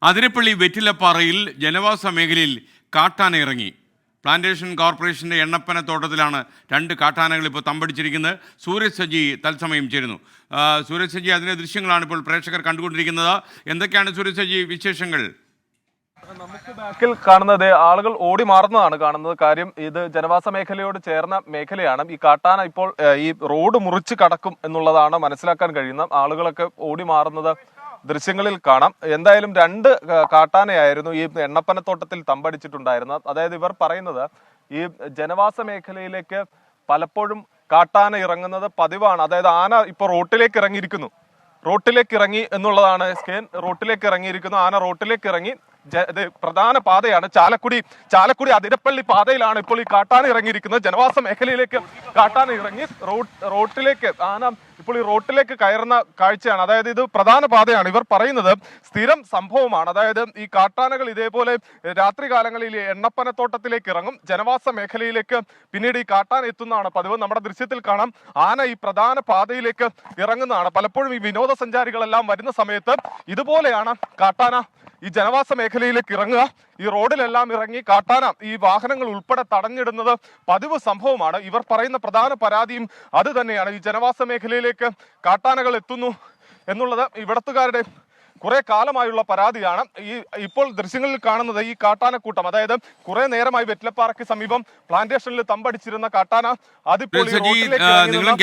അതിരപ്പള്ളി വെറ്റിലപ്പാറയിൽ ജനവാസ മേഖലയിൽ കാട്ടാന ഇറങ്ങി. പ്ലാന്റേഷൻ കോർപ്പറേഷൻ്റെ എണ്ണപ്പനത്തോട്ടത്തിലാണ് 2 കാട്ടാനകൾ ഇപ്പോൾ തമ്പടിച്ചിരിക്കുന്നത്. സൂരജ് സജി തത്സമയം ചേരുന്നു. സൂരജ് സജി, അതിൻ്റെ ദൃശ്യങ്ങളാണ് ഇപ്പോൾ പ്രേക്ഷകർ കണ്ടുകൊണ്ടിരിക്കുന്നത്. എന്തൊക്കെയാണ് സൂരജ് സജി വിശേഷങ്ങൾ? നമുക്ക് ബാക്കിൽ കാണുന്നത് ആളുകൾ ഓടി മാറുന്നതാണ് കാണുന്നത്. കാര്യം ഇത് ജനവാസ മേഖലയോട് ചേർന്ന മേഖലയാണ്. ഈ കാട്ടാന ഇപ്പോൾ ഈ റോഡ് മുറിച്ച് കടക്കും എന്നുള്ളതാണ് മനസ്സിലാക്കാൻ കഴിയുന്ന. ആളുകളൊക്കെ ഓടി മാറുന്നത് ദൃശ്യങ്ങളിൽ കാണാം. എന്തായാലും 2 കാട്ടാനയായിരുന്നു ഈ എണ്ണപ്പനത്തോട്ടത്തിൽ തമ്പടിച്ചിട്ടുണ്ടായിരുന്നത്. അതായത് ഇവർ പറയുന്നത് ഈ ജനവാസ മേഖലയിലേക്ക് പലപ്പോഴും കാട്ടാന ഇറങ്ങുന്നത് പതിവാണ്. അതായത് ആന ഇപ്പോൾ റോട്ടിലേക്ക് ഇറങ്ങി എന്നുള്ളതാണ്. റോട്ടിലേക്ക് ഇറങ്ങിയിരിക്കുന്നു. ആന റോട്ടിലേക്ക് ഇറങ്ങി. പ്രധാന പാതയാണ് ചാലക്കുടി അതിരപ്പള്ളി പാതയിലാണ് ഇപ്പോൾ ഈ കാട്ടാന ഇറങ്ങിയിരിക്കുന്നത്. ജനവാസ മേഖലയിലേക്ക് കാട്ടാന ഇറങ്ങി റോട്ടിലേക്ക് ആന ഇപ്പോൾ ഈ റോട്ടിലേക്ക് കയറുന്ന കാഴ്ചയാണ്. അതായത് ഇത് പ്രധാന പാതയാണ്. ഇവർ പറയുന്നത് സ്ഥിരം സംഭവമാണ്. അതായത് ഈ കാട്ടാനകൾ ഇതേപോലെ രാത്രി കാലങ്ങളിൽ എണ്ണപ്പനത്തോട്ടത്തിലേക്ക് ഇറങ്ങും, ജനവാസ മേഖലയിലേക്ക് പിന്നീട് ഈ കാട്ടാന എത്തുന്നതാണ് പതിവ്. നമ്മുടെ ദൃശ്യത്തിൽ കാണാം ആന ഈ പ്രധാന പാതയിലേക്ക് ഇറങ്ങുന്നതാണ്. പലപ്പോഴും ഈ വിനോദസഞ്ചാരികളെല്ലാം വരുന്ന സമയത്ത് ഇതുപോലെയാണ് കാട്ടാന ഈ ജനവാസ മേഖലയിലേക്ക് ഇറങ്ങുക. ഈ റോഡിലെല്ലാം ഇറങ്ങി കാട്ടാന ഈ വാഹനങ്ങൾ ഉൾപ്പെടെ തടഞ്ഞിടുന്നത് പതിവ് സംഭവമാണ്. ഇവർ പറയുന്ന പ്രധാന പരാതിയും അത് തന്നെയാണ്. ഈ ജനവാസ മേഖലയിലേക്ക് കാട്ടാനകൾ എത്തുന്നു എന്നുള്ളത് ഇവിടത്തുകാരുടെ കുറെ കാലമായുള്ള പരാതിയാണ്. ഇപ്പോൾ ദൃശ്യങ്ങളിൽ കാണുന്നത് ഈ കാട്ടാനക്കൂട്ടം, അതായത് കുറെ നേരമായി വെറ്റിലപ്പാറയ്ക്ക് സമീപം പ്ലാന്റേഷനിൽ തമ്പടിച്ചിരുന്ന കാട്ടാന അതിപ്പോൾ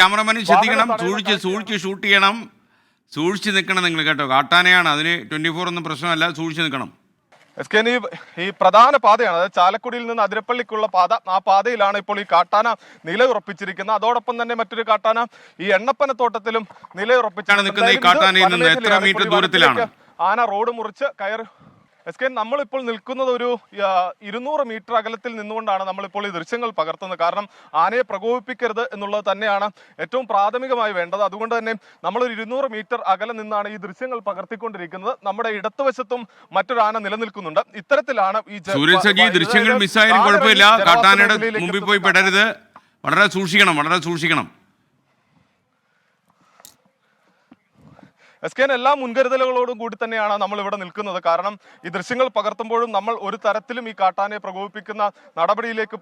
ക്യാമറമാനും ശ്രദ്ധിക്കണം, സൂക്ഷിച്ച് ഷൂട്ട് ചെയ്യണം, സൂക്ഷിച്ച് നിൽക്കണം നിങ്ങൾ കേട്ടോ. കാട്ടാനയാണ്, അതിന് 24 ഒന്നും പ്രശ്നമല്ല, സൂക്ഷിച്ച് നിൽക്കണം. ഈ പ്രധാന പാതയാണ്, അതായത് ചാലക്കുടിയിൽ നിന്ന് അതിരപ്പള്ളിക്കുള്ള പാത. ആ പാതയിലാണ് ഇപ്പോൾ ഈ കാട്ടാന നിലയുറപ്പിച്ചിരിക്കുന്നത്. അതോടൊപ്പം തന്നെ മറ്റൊരു കാട്ടാന ഈ എണ്ണപ്പനത്തോട്ടത്തിലും നിലയുറപ്പിച്ചിരിക്കുന്നത്. ആന റോഡ് മുറിച്ച് കയറി. നമ്മളിപ്പോൾ നിൽക്കുന്നത് ഒരു 200 മീറ്റർ അകലത്തിൽ നിന്നുകൊണ്ടാണ് നമ്മളിപ്പോൾ ഈ ദൃശ്യങ്ങൾ പകർത്തുന്നത്. കാരണം ആനയെ പ്രകോപിപ്പിക്കരുത് എന്നുള്ളത് തന്നെയാണ് ഏറ്റവും പ്രാഥമികമായി വേണ്ടത്. അതുകൊണ്ട് തന്നെ നമ്മളൊരു 200 മീറ്റർ അകലെ നിന്നാണ് ഈ ദൃശ്യങ്ങൾ പകർത്തിക്കൊണ്ടിരിക്കുന്നത്. നമ്മുടെ ഇടത്തുവശത്തും മറ്റൊരു ആന നിലനിൽക്കുന്നുണ്ട്. ഇത്തരത്തിലാണ് ഈ ദൃശ്യങ്ങൾ മിസ്സായാലും കുഴപ്പമില്ല, കാട്ടാനയുടെ മുമ്പിൽ പോയി പെടരുത്. വളരെ സൂക്ഷിക്കണം. എല്ലാ മുൻകരുതലുകളോടും കൂടി തന്നെയാണ് നമ്മൾ ഇവിടെ നിൽക്കുന്നത്. കാരണം ഈ ദൃശ്യങ്ങൾ പകർത്തുമ്പോഴും നമ്മൾ ഒരു തരത്തിലും ഈ കാട്ടാനയെ പ്രകോപിപ്പിക്കുന്ന നടപടിയിലേക്ക്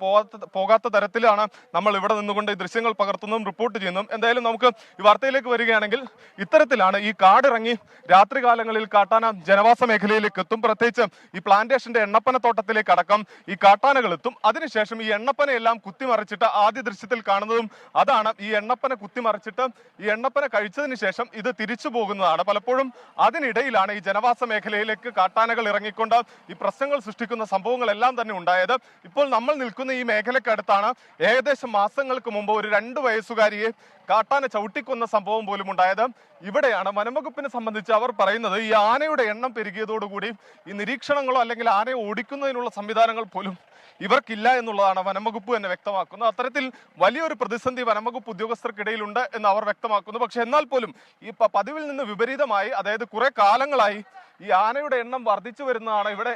പോകാത്ത തരത്തിലാണ് നമ്മൾ ഇവിടെ നിന്നുകൊണ്ട് ഈ ദൃശ്യങ്ങൾ പകർത്തുന്നതും റിപ്പോർട്ട് ചെയ്യുന്നതും. എന്തായാലും നമുക്ക് ഈ വാർത്തയിലേക്ക് വരികയാണെങ്കിൽ ഇത്തരത്തിലാണ് ഈ കാടിറങ്ങി രാത്രികാലങ്ങളിൽ കാട്ടാന ജനവാസ മേഖലയിലേക്ക് എത്തും. പ്രത്യേകിച്ച് ഈ പ്ലാന്റേഷന്റെ എണ്ണപ്പനത്തോട്ടത്തിലേക്ക് അടക്കം ഈ കാട്ടാനകൾ എത്തും. അതിനുശേഷം ഈ എണ്ണപ്പനയെല്ലാം കുത്തിമറിച്ചിട്ട് ആദ്യ ദൃശ്യത്തിൽ കാണുന്നതും അതാണ്. ഈ എണ്ണപ്പന കുത്തിമറിച്ചിട്ട് ഈ എണ്ണപ്പന കഴിച്ചതിന് ശേഷം ഇത് തിരിച്ചു പോകുന്നതാണ്. പലപ്പോഴും അതിനിടയിലാണ് ഈ ജനവാസ മേഖലയിലേക്ക് കാട്ടാനകൾ ഇറങ്ങിക്കൊണ്ട് ഈ പ്രശ്നങ്ങൾ സൃഷ്ടിക്കുന്ന സംഭവങ്ങളെല്ലാം തന്നെ ഉണ്ടായത്. ഇപ്പോൾ നമ്മൾ നിൽക്കുന്ന ഈ മേഖലക്കടുത്താണ് ഏകദേശം മാസങ്ങൾക്ക് മുമ്പ് ഒരു 2 വയസ്സുകാരിയെ കാട്ടാന ചവിട്ടിക്കൊന്ന സംഭവം പോലും ഉണ്ടായത്. ഇവിടെയാണ്. വനംവകുപ്പിനെ സംബന്ധിച്ച് അവർ പറയുന്നത് ഈ ആനയുടെ എണ്ണം പെരുകിയതോടുകൂടി ഈ നിരീക്ഷണങ്ങളോ അല്ലെങ്കിൽ ആനയെ ഓടിക്കുന്നതിനുള്ള സംവിധാനങ്ങൾ പോലും ഇവർക്കില്ല എന്നുള്ളതാണ് വനംവകുപ്പ് തന്നെ വ്യക്തമാക്കുന്നത്. അത്തരത്തിൽ വലിയൊരു പ്രതിസന്ധി വനംവകുപ്പ് ഉദ്യോഗസ്ഥർക്കിടയിലുണ്ട് എന്ന് അവർ വ്യക്തമാക്കുന്നു. പക്ഷെ എന്നാൽ പോലും ഈ പതിവിൽ നിന്ന് വിപരീതമായി, അതായത് കുറെ കാലങ്ങളായി ഈ ആനയുടെ എണ്ണം വർദ്ധിച്ചു വരുന്നതാണ് ഇവിടെ.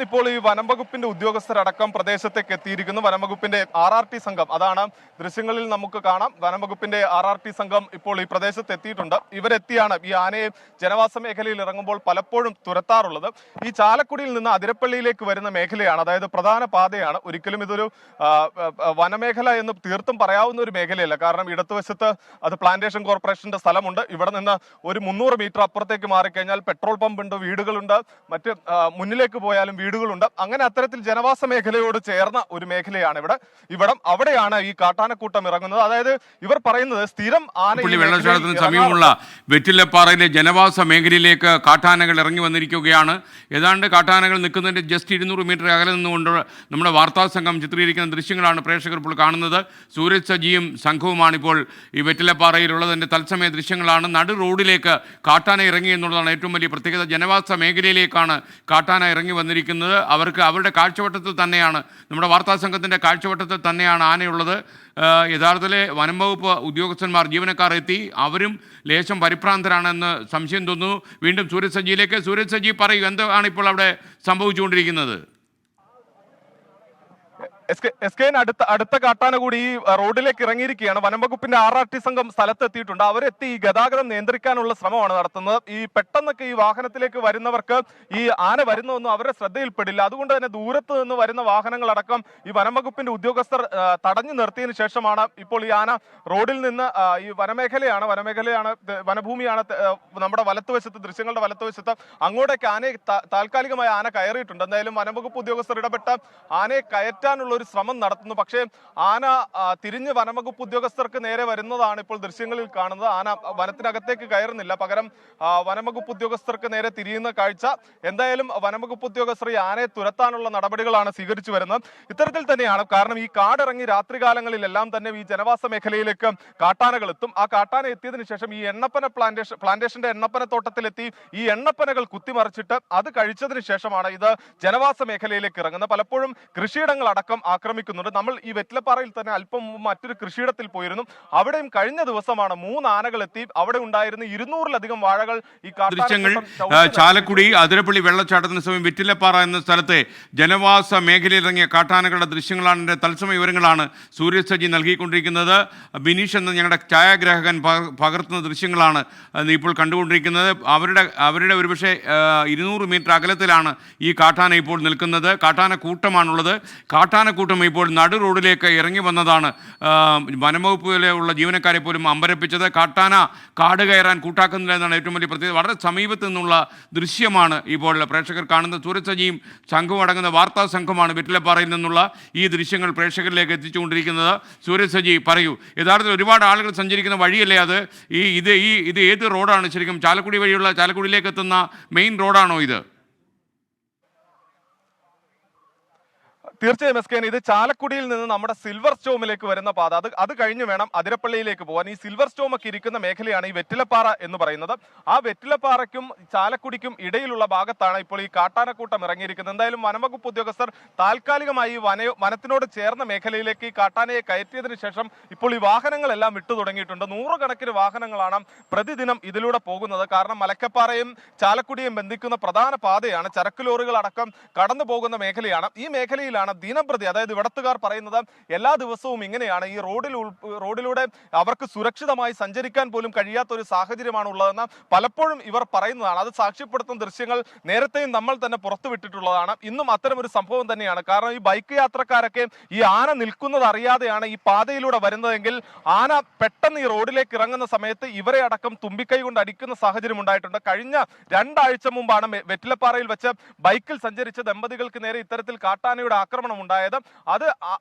ഇപ്പോൾ ഈ വനംവകുപ്പിന്റെ ഉദ്യോഗസ്ഥരടക്കം പ്രദേശത്തേക്ക് എത്തിയിരിക്കുന്നു. വനംവകുപ്പിന്റെ RRT സംഘം, അതാണ് ദൃശ്യങ്ങളിൽ നമുക്ക് കാണാം. വനംവകുപ്പിന്റെ RRT സംഘം ഇപ്പോൾ ഈ പ്രദേശത്ത് എത്തിയിട്ടുണ്ട്. ഇവരെത്തിയാണ് ഈ ആനയെ ജനവാസ മേഖലയിൽ ഇറങ്ങുമ്പോൾ പലപ്പോഴും തുരത്താറുള്ളത്. ഈ ചാലക്കുടിയിൽ നിന്ന് അതിരപ്പള്ളിയിലേക്ക് വരുന്ന മേഖലയാണ്, അതായത് പ്രധാന പാതയാണ്. ഒരിക്കലും ഇതൊരു വനമേഖല എന്ന് തീർത്തും പറയാവുന്ന ഒരു മേഖലയല്ല. കാരണം ഇടതുവശത്ത് അത് പ്ലാന്റേഷൻ കോർപ്പറേഷന്റെ സ്ഥലമുണ്ട്. ഇവിടെ നിന്ന് ഒരു 300 മീറ്റർ അപ്പുറത്തേക്ക് മാറിക്കഴിഞ്ഞാൽ പെട്രോൾ പമ്പ് ഉണ്ട്, വീടുകളുണ്ട്, മറ്റ് മുന്നിലേക്ക് പോയാൽ വീടുകളുണ്ട്. അങ്ങനെ അത്തരത്തിൽ ജനവാസ മേഖലയോട് ചേർന്ന ഒരു മേഖലയാണ് ഇവിടം. അവിടെയാണ് ഈ കാട്ടാനക്കൂട്ടം ഇറങ്ങുന്നത്. അതായത് ഇവർ പറയുന്നത് സ്ഥിരം വെള്ളച്ചാട്ടത്തിന് സമീപമുള്ള വെറ്റിലപ്പാറയിലെ ജനവാസ മേഖലയിലേക്ക് കാട്ടാനകൾ ഇറങ്ങി വന്നിരിക്കുകയാണ്. ഏതാണ്ട് കാട്ടാനകൾ നിൽക്കുന്നതിന്റെ ജസ്റ്റ് 200 മീറ്റർ അകലെ നിന്നുകൊണ്ട് നമ്മുടെ വാർത്താ സംഘം ചിത്രീകരിക്കുന്ന ദൃശ്യങ്ങളാണ് പ്രേക്ഷകർ ഇപ്പോൾ കാണുന്നത്. സൂരജ് സജിയും സംഘവുമാണ് ഇപ്പോൾ ഈ വെറ്റിലപ്പാറയിലുള്ളതിന്റെ തത്സമയ ദൃശ്യങ്ങളാണ്. നടു റോഡിലേക്ക് കാട്ടാന ഇറങ്ങി എന്നുള്ളതാണ് ഏറ്റവും വലിയ പ്രത്യേകത. ജനവാസ മേഖലയിലേക്കാണ് കാട്ടാന ഇറങ്ങി വന്നിരിക്കുന്നത്. അവരുടെ കാഴ്ചവട്ടത്തിൽ തന്നെയാണ്, നമ്മുടെ വാർത്താ സംഘത്തിൻ്റെ കാഴ്ചവട്ടത്തിൽ തന്നെയാണ് ആനയുള്ളത്. യഥാർത്ഥത്തിൽ വനം വകുപ്പ് ഉദ്യോഗസ്ഥന്മാർ, ജീവനക്കാർ എത്തി. അവരും ലേശം പരിഭ്രാന്തരാണെന്ന് സംശയം തോന്നുന്നു. വീണ്ടും സൂരജ് സജിയിലേക്ക്. സൂരജ് സജി, പറയൂ, എന്താണ് ഇപ്പോൾ അവിടെ സംഭവിച്ചുകൊണ്ടിരിക്കുന്നത്? SKN അടുത്ത കാട്ടാന കൂടി ഈ റോഡിലേക്ക് ഇറങ്ങിയിരിക്കുകയാണ്. വനംവകുപ്പിന്റെ RRT സംഘം സ്ഥലത്തെത്തിയിട്ടുണ്ട്. അവരെത്തി ഈ ഗതാഗതം നിയന്ത്രിക്കാനുള്ള ശ്രമമാണ് നടത്തുന്നത്. ഈ പെട്ടെന്നൊക്കെ ഈ വാഹനത്തിലേക്ക് വരുന്നവർക്ക് ഈ ആന വരുന്നതൊന്നും അവരുടെ ശ്രദ്ധയിൽപ്പെടില്ല. അതുകൊണ്ട് തന്നെ ദൂരത്ത് നിന്ന് വരുന്ന വാഹനങ്ങളടക്കം ഈ വനംവകുപ്പിന്റെ ഉദ്യോഗസ്ഥർ തടഞ്ഞു നിർത്തിയതിനു ശേഷമാണ് ഇപ്പോൾ ഈ ആന റോഡിൽ നിന്ന് ഈ വനമേഖലയാണ് വനഭൂമിയാണ് നമ്മുടെ വലത്തുവശത്ത്, ദൃശ്യങ്ങളുടെ വലത്തുവശത്ത് അങ്ങോട്ടേക്ക് ആനയെ താൽക്കാലികമായി ആന കയറിയിട്ടുണ്ട്. എന്തായാലും വനംവകുപ്പ് ഉദ്യോഗസ്ഥർ ഇടപെട്ട് ആനയെ കയറ്റാനുള്ള ഒരു ശ്രമം നടത്തുന്നു. പക്ഷേ ആന തിരിഞ്ഞ് വനംവകുപ്പ് ഉദ്യോഗസ്ഥർക്ക് നേരെ വരുന്നതാണ് ഇപ്പോൾ ദൃശ്യങ്ങളിൽ കാണുന്നത്. ആന വനത്തിനകത്തേക്ക് കയറുന്നില്ല, പകരം വനംവകുപ്പ് ഉദ്യോഗസ്ഥർക്ക് നേരെ തിരിയുന്ന കാഴ്ച. എന്തായാലും വനംവകുപ്പ് ഉദ്യോഗസ്ഥർ ഈ ആനയെ തുരത്താനുള്ള നടപടികളാണ് സ്വീകരിച്ചു വരുന്നത്. ഇത്തരത്തിൽ തന്നെയാണ്, കാരണം ഈ കാടിറങ്ങി രാത്രികാലങ്ങളിലെല്ലാം തന്നെ ഈ ജനവാസ മേഖലയിലേക്ക് കാട്ടാനകൾ എത്തും. ആ കാട്ടാന എത്തിയതിനു ശേഷം ഈ എണ്ണപ്പന പ്ലാന്റേഷന്റെ എണ്ണപ്പന തോട്ടത്തിലെത്തി ഈ എണ്ണപ്പനകൾ കുത്തിമറിച്ചിട്ട് അത് കഴിച്ചതിന് ശേഷമാണ് ഇത് ജനവാസ മേഖലയിലേക്ക് ഇറങ്ങുന്നത്. പലപ്പോഴും കൃഷിയിടങ്ങൾ അടക്കം ആക്രമിക്കുന്നുണ്ട്. നമ്മൾ ഈ വെറ്റിലപ്പാറയിൽ തന്നെ അല്പം മറ്റൊരു കൃഷിയിടത്തിൽ പോയിരുന്നു. അവിടെയും കഴിഞ്ഞ ദിവസമാണ് 3 ആനകൾ എത്തി അവിടെ ഉണ്ടായിരുന്ന 200-ലധികം വാഴകൾ ഈ ദൃശ്യങ്ങൾ ചാലക്കുടി അതിരപ്പള്ളി വെള്ളച്ചാട്ടത്തിന് സമയം വെറ്റിലപ്പാറ എന്ന സ്ഥലത്തെ ജനവാസ മേഖലയിൽ ഇറങ്ങിയ കാട്ടാനകളുടെ ദൃശ്യങ്ങളാണ്, തത്സമയ വിവരങ്ങളാണ് സൂര്യ സജി നൽകിക്കൊണ്ടിരിക്കുന്നത്. ബിനീഷ് എന്ന ഞങ്ങളുടെ ഛായാഗ്രാഹകൻ പകർത്തുന്ന ദൃശ്യങ്ങളാണ് ഇപ്പോൾ കണ്ടുകൊണ്ടിരിക്കുന്നത്. അവരുടെ ഒരുപക്ഷെ 200 മീറ്റർ അകലത്തിലാണ് ഈ കാട്ടാന ഇപ്പോൾ നിൽക്കുന്നത്. കാട്ടാന കൂട്ടമാണുള്ളത്. കാട്ടാനക്കൂട്ടം ഇപ്പോൾ നടു റോഡിലേക്ക് ഇറങ്ങി വന്നതാണ് വനംവകുപ്പിലുള്ള ജീവനക്കാരെ പോലും അമ്പരപ്പിച്ചത്. കാട്ടാന കാട് കയറാൻ കൂട്ടാക്കുന്നില്ല എന്നാണ് ഏറ്റവും വലിയ പ്രത്യേകത. വളരെ സമീപത്ത് നിന്നുള്ള ദൃശ്യമാണ് ഇപ്പോൾ പ്രേക്ഷകർ കാണുന്നത്. സൂരജ് സജിയും സംഘവും അടങ്ങുന്ന വാർത്താ സംഘമാണ് വെറ്റിലപ്പാറയിൽ നിന്നുള്ള ഈ ദൃശ്യങ്ങൾ പ്രേക്ഷകരിലേക്ക് എത്തിച്ചുകൊണ്ടിരിക്കുന്നത്. സൂരജ് സജി പറയൂ, യഥാർത്ഥത്തിൽ ഒരുപാട് ആളുകൾ സഞ്ചരിക്കുന്ന വഴിയല്ലേ അത്? ഇത് ഏത് റോഡാണ് ശരിക്കും? ചാലക്കുടി വഴിയുള്ള ചാലക്കുടിയിലേക്ക് എത്തുന്ന മെയിൻ റോഡാണോ ഇത്? തീർച്ചയായും SKN, ഇത് ചാലക്കുടിയിൽ നിന്ന് നമ്മുടെ സിൽവർ സ്റ്റോമിലേക്ക് വരുന്ന പാത. അത് കഴിഞ്ഞ് വേണം അതിരപ്പള്ളിയിലേക്ക് പോകാൻ. ഈ സിൽവർ സ്റ്റോം ഒക്കെ ഇരിക്കുന്ന മേഖലയാണ് ഈ വെറ്റിലപ്പാറ എന്ന് പറയുന്നത്. ആ വെറ്റിലപ്പാറയ്ക്കും ചാലക്കുടിക്കും ഇടയിലുള്ള ഭാഗത്താണ് ഇപ്പോൾ ഈ കാട്ടാനക്കൂട്ടം ഇറങ്ങിയിരിക്കുന്നത്. എന്തായാലും വനംവകുപ്പ് ഉദ്യോഗസ്ഥർ താൽക്കാലികമായി വനത്തിനോട് ചേർന്ന മേഖലയിലേക്ക് ഈ കാട്ടാനയെ കയറ്റിയതിനു ശേഷം ഇപ്പോൾ ഈ വാഹനങ്ങളെല്ലാം വിട്ടു തുടങ്ങിയിട്ടുണ്ട്. 100 കണക്കിന് വാഹനങ്ങളാണ് പ്രതിദിനം ഇതിലൂടെ പോകുന്നത്. കാരണം മലക്കപ്പാറയും ചാലക്കുടിയും ബന്ധിക്കുന്ന പ്രധാന പാതയാണ്. ചരക്ക് ലോറികൾ അടക്കം കടന്നു പോകുന്ന മേഖലയാണ്. ഈ മേഖലയിലാണ് ദിനംപ്രതി, അതായത് ഇവിടത്തുകാർ പറയുന്നത് എല്ലാ ദിവസവും ഇങ്ങനെയാണ്. ഈ റോഡിലൂടെ അവർക്ക് സുരക്ഷിതമായി സഞ്ചരിക്കാൻ പോലും കഴിയാത്ത ഒരു സാഹചര്യമാണ് ഉള്ളതെന്ന് പലപ്പോഴും ഇവർ പറയുന്നതാണ്. അത് സാക്ഷ്യപ്പെടുത്തുന്ന ദൃശ്യങ്ങൾ നേരത്തെയും നമ്മൾ തന്നെ പുറത്തുവിട്ടിട്ടുള്ളതാണ്. ഇന്നും അത്തരം ഒരു സംഭവം തന്നെയാണ്. കാരണം ഈ ബൈക്ക് യാത്രക്കാരൊക്കെ ഈ ആന നിൽക്കുന്നത് അറിയാതെയാണ് ഈ പാതയിലൂടെ വരുന്നതെങ്കിൽ ആന പെട്ടെന്ന് ഈ റോഡിലേക്ക് ഇറങ്ങുന്ന സമയത്ത് ഇവരെ അടക്കം തുമ്പിക്കൈ കൊണ്ട് അടിക്കുന്ന സാഹചര്യം ഉണ്ടായിട്ടുണ്ട്. കഴിഞ്ഞ 2 ആഴ്ച മുമ്പാണ് വെറ്റിലപ്പാറയിൽ വെച്ച് ബൈക്കിൽ സഞ്ചരിച്ച ദമ്പതികൾക്ക് നേരെ ഇത്തരത്തിൽ കാട്ടാനയുടെ ആക്രമണം ഉണ്ടായത്.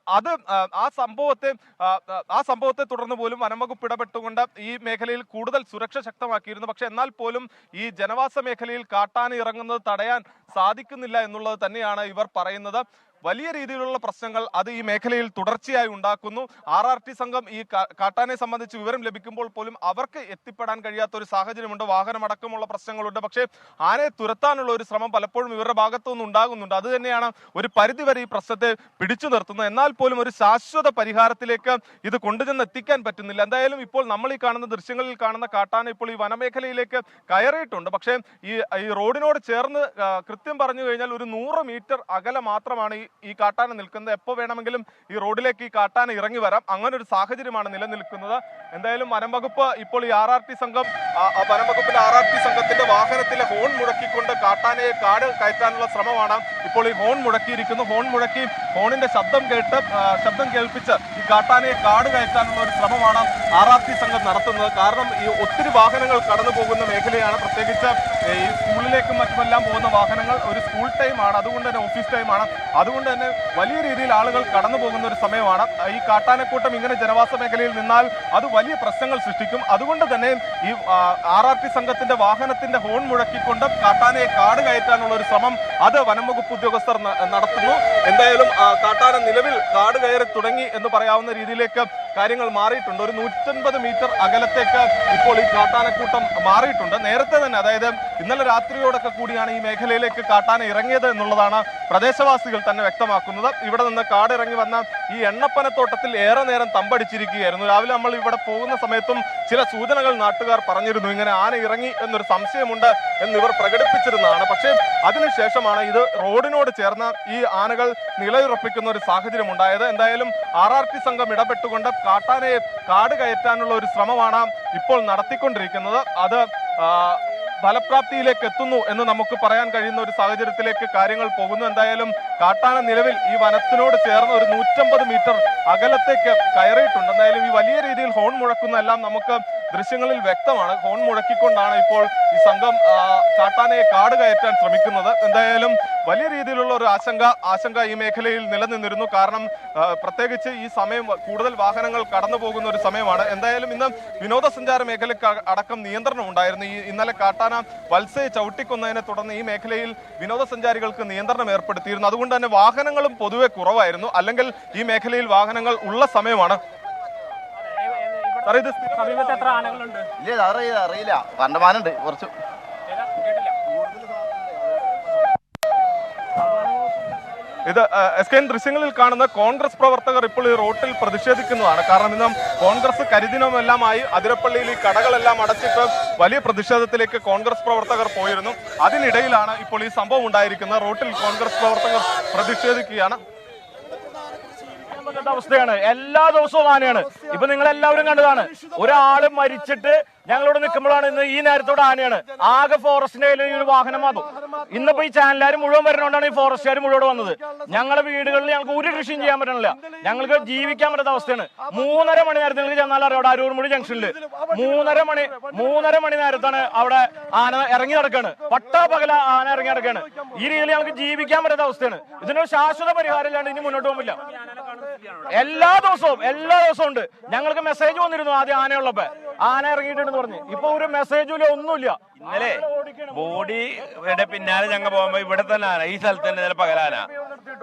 ആ സംഭവത്തെ തുടർന്ന് പോലും വനംവകുപ്പ് ഇടപെട്ടുകൊണ്ട് ഈ മേഖലയിൽ കൂടുതൽ സുരക്ഷ ശക്തമാക്കിയിരുന്നു. പക്ഷെ എന്നാൽ പോലും ഈ ജനവാസ മേഖലയിൽ കാട്ടാന ഇറങ്ങുന്നത് തടയാൻ സാധിക്കുന്നില്ല എന്നുള്ളത് തന്നെയാണ് ഇവർ പറയുന്നത്. വലിയ രീതിയിലുള്ള പ്രശ്നങ്ങൾ അത് ഈ മേഖലയിൽ തുടർച്ചയായി ഉണ്ടാക്കുന്നു. RRT സംഘം ഈ കാട്ടാനെ സംബന്ധിച്ച് വിവരം ലഭിക്കുമ്പോൾ പോലും അവർക്ക് എത്തിപ്പെടാൻ കഴിയാത്ത ഒരു സാഹചര്യമുണ്ട്. വാഹനമടക്കമുള്ള പ്രശ്നങ്ങളുണ്ട്. പക്ഷേ ആനയെ തുരത്താനുള്ള ഒരു ശ്രമം പലപ്പോഴും ഇവരുടെ ഭാഗത്തുനിന്ന് ഉണ്ടാകുന്നുണ്ട്. അത് തന്നെയാണ് ഒരു പരിധിവരെ ഈ പ്രശ്നത്തെ പിടിച്ചു നിർത്തുന്നത്. എന്നാൽ പോലും ഒരു ശാശ്വത പരിഹാരത്തിലേക്ക് ഇത് കൊണ്ടുചെന്ന് എത്തിക്കാൻ പറ്റുന്നില്ല. എന്തായാലും ഇപ്പോൾ നമ്മൾ ഈ കാണുന്ന ദൃശ്യങ്ങളിൽ കാണുന്ന കാട്ടാന ഇപ്പോൾ ഈ വനമേഖലയിലേക്ക് കയറിയിട്ടുണ്ട്. പക്ഷേ ഈ റോഡിനോട് ചേർന്ന് കൃത്യം പറഞ്ഞു കഴിഞ്ഞാൽ ഒരു 100 മീറ്റർ അകലെ മാത്രമാണ് ഈ കാട്ടാന നിൽക്കുന്നത്. എപ്പോൾ വേണമെങ്കിലും ഈ റോഡിലേക്ക് ഈ കാട്ടാന ഇറങ്ങി വരാം. അങ്ങനെ ഒരു സാഹചര്യമാണ് നിലനിൽക്കുന്നത്. എന്തായാലും വനംവകുപ്പ് ഇപ്പോൾ ഈ വനംവകുപ്പിന്റെ RRT സംഘത്തിന്റെ വാഹനത്തിലെ ഹോൺ മുഴക്കിക്കൊണ്ട് കാട്ടാനയെ കാട് കയറ്റാനുള്ള ശ്രമമാണ് ഇപ്പോൾ ഈ ഹോൺ മുഴക്കിയിരിക്കുന്നു. ഹോൺ മുഴക്കി ഹോണിന്റെ ശബ്ദം കേൾപ്പിച്ച് ഈ കാട്ടാനയെ കാട് കയറ്റാനുള്ള ഒരു ശ്രമമാണ് RRT സംഘം നടത്തുന്നത്. കാരണം ഈ ഒത്തിരി വാഹനങ്ങൾ കടന്നു പോകുന്ന മേഖലയാണ്. പ്രത്യേകിച്ച് ഈ സ്കൂളിലേക്കും മറ്റുമെല്ലാം പോകുന്ന വാഹനങ്ങൾ ഒരു സ്കൂൾ ടൈമാണ്, അതുകൊണ്ട് തന്നെ ഓഫീസ് ടൈമാണ്. അതുകൊണ്ട് തന്നെ വലിയ രീതിയിൽ ആളുകൾ കടന്നു പോകുന്ന ഒരു സമയമാണ്. ഈ കാട്ടാനക്കൂട്ടം ഇങ്ങനെ ജനവാസ മേഖലയിൽ നിന്നാൽ അത് വലിയ പ്രശ്നങ്ങൾ സൃഷ്ടിക്കും. അതുകൊണ്ട് തന്നെ ഈ RRT സംഘത്തിന്റെ വാഹനത്തിന്റെ ഹോൺ മുഴക്കിക്കൊണ്ട് കാട്ടാനയെ കാട് കയറ്റാനുള്ള ഒരു ശ്രമം അത് വനംവകുപ്പ് ഉദ്യോഗസ്ഥർ നടത്തുന്നു. എന്തായാലും കാട്ടാന നിലവിൽ കാട് കയറി തുടങ്ങി എന്ന് പറയാവുന്ന രീതിയിലേക്ക് കാര്യങ്ങൾ മാറിയിട്ടുണ്ട്. ഒരു 150 മീറ്റർ അകലത്തേക്ക് ഇപ്പോൾ ഈ കാട്ടാനക്കൂട്ടം മാറിയിട്ടുണ്ട്. നേരത്തെ തന്നെ, അതായത് ഇന്നലെ രാത്രിയോടൊക്കെ കൂടിയാണ് ഈ മേഖലയിലേക്ക് കാട്ടാന ഇറങ്ങിയത് എന്നുള്ളതാണ് പ്രദേശവാസികൾ തന്നെ വ്യക്തമാക്കുന്നത്. ഇവിടെ നിന്ന് കാടിറങ്ങി വന്ന ഈ എണ്ണപ്പനത്തോട്ടത്തിൽ ഏറെ നേരം തമ്പടിച്ചിരിക്കുകയായിരുന്നു. രാവിലെ നമ്മൾ ഇവിടെ പോകുന്ന സമയത്തും ചില സൂചനകൾ നാട്ടുകാർ പറഞ്ഞിരുന്നു, ഇങ്ങനെ ആന ഇറങ്ങി എന്നൊരു സംശയമുണ്ട് എന്നിവർ പ്രകടിപ്പിച്ചിരുന്നതാണ്. പക്ഷേ അതിനുശേഷമാണ് ഇത് റോഡിനോട് ചേർന്ന് ഈ ആനകൾ നിലയുറപ്പിക്കുന്ന ഒരു സാഹചര്യം ഉണ്ടായത്. എന്തായാലും RRT സംഘം ഇടപെട്ടുകൊണ്ട് കാട്ടാനയെ കാട് കയറ്റാനുള്ള ഒരു ശ്രമമാണ് ഇപ്പോൾ നടത്തിക്കൊണ്ടിരിക്കുന്നത്. അത് ഫലപ്രാപ്തിയിലേക്ക് എത്തുന്നു എന്ന് നമുക്ക് പറയാൻ കഴിയുന്ന ഒരു സാഹചര്യത്തിലേക്ക് കാര്യങ്ങൾ പോകുന്നു. എന്തായാലും കാട്ടാന നിലവിൽ ഈ വനത്തിനോട് ചേർന്ന് ഒരു 150 മീറ്റർ അകലത്തേക്ക് കയറിയിട്ടുണ്ട്. എന്തായാലും ഈ വലിയ രീതിയിൽ ഹോൺ മുഴക്കുന്നതെല്ലാം നമുക്ക് ദൃശ്യങ്ങളിൽ വ്യക്തമാണ്. ഹോൺ മുഴക്കിക്കൊണ്ടാണ് ഇപ്പോൾ ഈ സംഘം കാട്ടാനയെ കാട് കയറ്റാൻ ശ്രമിക്കുന്നത്. എന്തായാലും വലിയ രീതിയിലുള്ള ഒരു ആശങ്ക ഈ മേഖലയിൽ നിലനിന്നിരുന്നു. കാരണം പ്രത്യേകിച്ച് ഈ സമയം കൂടുതൽ വാഹനങ്ങൾ കടന്നു പോകുന്ന ഒരു സമയമാണ്. എന്തായാലും ഇന്ന് വിനോദസഞ്ചാര മേഖലയ്ക്ക് അടക്കം നിയന്ത്രണം ഉണ്ടായിരുന്നു. ഇന്നലെ കാട്ടാന വത്സയെ ചവിട്ടിക്കൊന്നതിനെ തുടർന്ന് ഈ മേഖലയിൽ വിനോദസഞ്ചാരികൾക്ക് നിയന്ത്രണം ഏർപ്പെടുത്തിയിരുന്നു. അതുകൊണ്ട് തന്നെ വാഹനങ്ങളും പൊതുവെ കുറവായിരുന്നു. അല്ലെങ്കിൽ ഈ മേഖലയിൽ വാഹനങ്ങൾ ഉള്ള സമയമാണ്. സമീപത്ത് എത്ര ആനകളുണ്ട്? ഇല്ല, അറിയില്ല. കണ്ടമാനുണ്ട് കുറച്ച്. ഇത് SKN ദൃശ്യങ്ങളിൽ കാണുന്ന കോൺഗ്രസ് പ്രവർത്തകർ ഇപ്പോൾ ഈ റോട്ടിൽ പ്രതിഷേധിക്കുന്നതാണ്. കാരണം ഇന്ന് കോൺഗ്രസ് കരിദിനമെല്ലാമായി അതിരപ്പള്ളിയിൽ ഈ കടകളെല്ലാം അടച്ചിട്ട് വലിയ പ്രതിഷേധത്തിലേക്ക് കോൺഗ്രസ് പ്രവർത്തകർ പോയിരുന്നു. അതിനിടയിലാണ് ഇപ്പോൾ ഈ സംഭവം ഉണ്ടായിരിക്കുന്നത്. റോട്ടിൽ കോൺഗ്രസ് പ്രവർത്തകർ പ്രതിഷേധിക്കുകയാണ്. അവസ്ഥയാണ്. എല്ലാ ദിവസവും ആനയാണ്. ഇപ്പൊ നിങ്ങൾ എല്ലാവരും കണ്ടതാണ്. ഒരാള് മരിച്ചിട്ട് ഞങ്ങളിവിടെ നിൽക്കുമ്പോഴാണ് ഇന്ന് ഈ നേരത്തോടെ ആനയാണ്. ആകെ ഫോറസ്റ്റിന്റെ കയ്യിൽ ഒരു വാഹനം വന്നു. ഇന്നിപ്പോ ഈ ചാനലുകാർ മുഴുവൻ വരുന്നോണ്ടാണ് ഈ ഫോറസ്റ്റുകാർ മുഴുവൻ വന്നത്. ഞങ്ങളുടെ വീടുകളിൽ ഞങ്ങൾക്ക് ഒരു കൃഷിയും ചെയ്യാൻ പറ്റണില്ല. ഞങ്ങൾക്ക് ജീവിക്കാൻ പറ്റാത്ത അവസ്ഥയാണ്. 3:30 മണി നേരത്തെ നിങ്ങൾക്ക് ചെന്നാൽ അറിയാം, അവിടെ അരൂർമുടി ജംഗ്ഷനിൽ 3:30 മണി നേരത്താണ് അവിടെ ആന ഇറങ്ങി നടക്കാണ്. പട്ടാപകല ആന ഇറങ്ങി നടക്കാണ്. ഈ രീതിയിൽ ഞങ്ങൾക്ക് ജീവിക്കാൻ പറ്റാത്ത അവസ്ഥയാണ്. ഇതിനൊരു ശാശ്വത പരിഹാരം ഇല്ലാണ്ട് ഇനി മുന്നോട്ട് പോകില്ല. എല്ലാ ദിവസവും ഉണ്ട്. ഞങ്ങൾക്ക് മെസ്സേജ് വന്നിരുന്നു ആദ്യം ആനയുള്ളപ്പോ, ആന ഇറങ്ങിയിട്ടുണ്ടെന്ന് പറഞ്ഞ്. ഇപ്പൊ ഒരു മെസ്സേജും ഇല്ല, ഒന്നുമില്ല. ഇന്നലെ ബോഡിയുടെ പിന്നാലെ ഞങ്ങൾ പോകുമ്പോ ഇവിടെ തന്നെ ആന, ഈ സ്ഥലത്ത് തന്നെ ഇന്നലെ പകലാന.